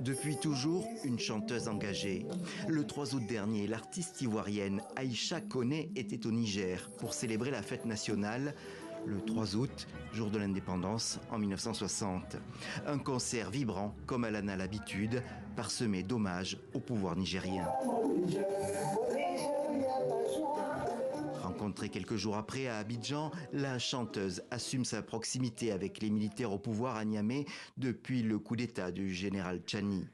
Depuis toujours, une chanteuse engagée. Le 3 août dernier, l'artiste ivoirienne Aïcha Koné était au Niger pour célébrer la fête nationale, le 3 août, jour de l'indépendance en 1960. Un concert vibrant comme elle en a l'habitude, parsemé d'hommages au pouvoir nigérien. Rencontrée quelques jours après à Abidjan, la chanteuse assume sa proximité avec les militaires au pouvoir à Niamey depuis le coup d'État du général Tchani.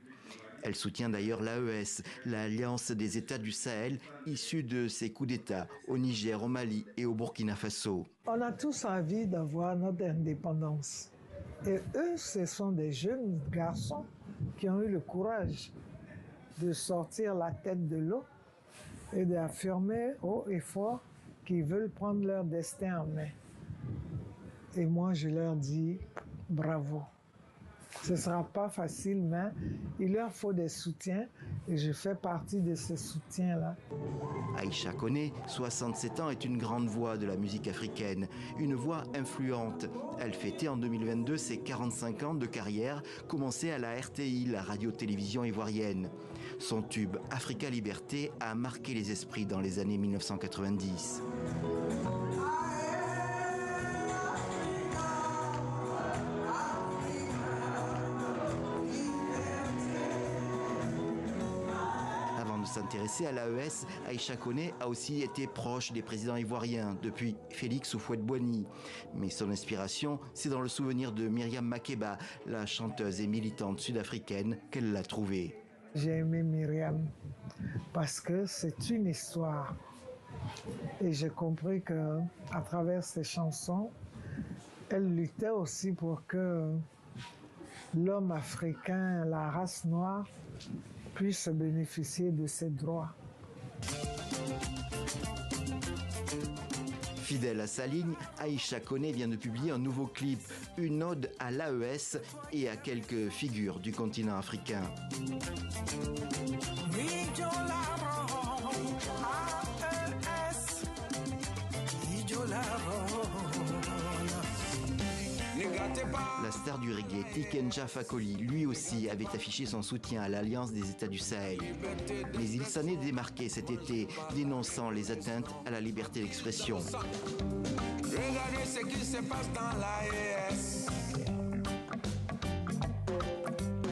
Elle soutient d'ailleurs l'AES, l'Alliance des États du Sahel, issue de ces coups d'État au Niger, au Mali et au Burkina Faso. On a tous envie d'avoir notre indépendance. Et eux, ce sont des jeunes garçons qui ont eu le courage de sortir la tête de l'eau et d'affirmer haut et fort qu'ils veulent prendre leur destin en main. Et moi, je leur dis bravo. Ce ne sera pas facile, mais il leur faut des soutiens et je fais partie de ces soutiens-là. Aïcha Koné, 67 ans, est une grande voix de la musique africaine, une voix influente. Elle fêtait en 2022 ses 45 ans de carrière, commencée à la RTI, la radio-télévision ivoirienne. Son tube Africa Liberté a marqué les esprits dans les années 1990. Avant de s'intéresser à l'AES, Aïcha Koné a aussi été proche des présidents ivoiriens, depuis Félix Houphouët-Boigny. Mais son inspiration, c'est dans le souvenir de Myriam Makeba, la chanteuse et militante sud-africaine, qu'elle l'a trouvée. J'ai aimé Myriam parce que c'est une histoire. Et j'ai compris qu'à travers ses chansons, elle luttait aussi pour que l'homme africain, la race noire, puisse bénéficier de ses droits. Fidèle à sa ligne, Aïcha Koné vient de publier un nouveau clip, une ode à l'AES et à quelques figures du continent africain. La star du reggae, Tiken Fakoli, lui aussi avait affiché son soutien à l'Alliance des États du Sahel. Mais il s'en est démarqué cet été, dénonçant les atteintes à la liberté d'expression. Regardez ce qui se passe dans l'AES.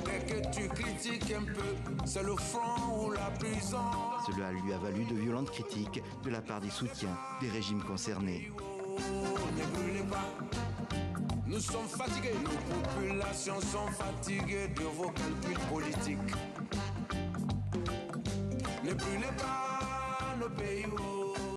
Dès que tu critiques un peu, c'est le front ou la prison. Cela lui a valu de violentes critiques de la part des soutiens des régimes concernés. Ne brûlez pas. Nous sommes fatigués, nos populations sont fatiguées de vos calculs politiques. Ne brûlez pas nos pays.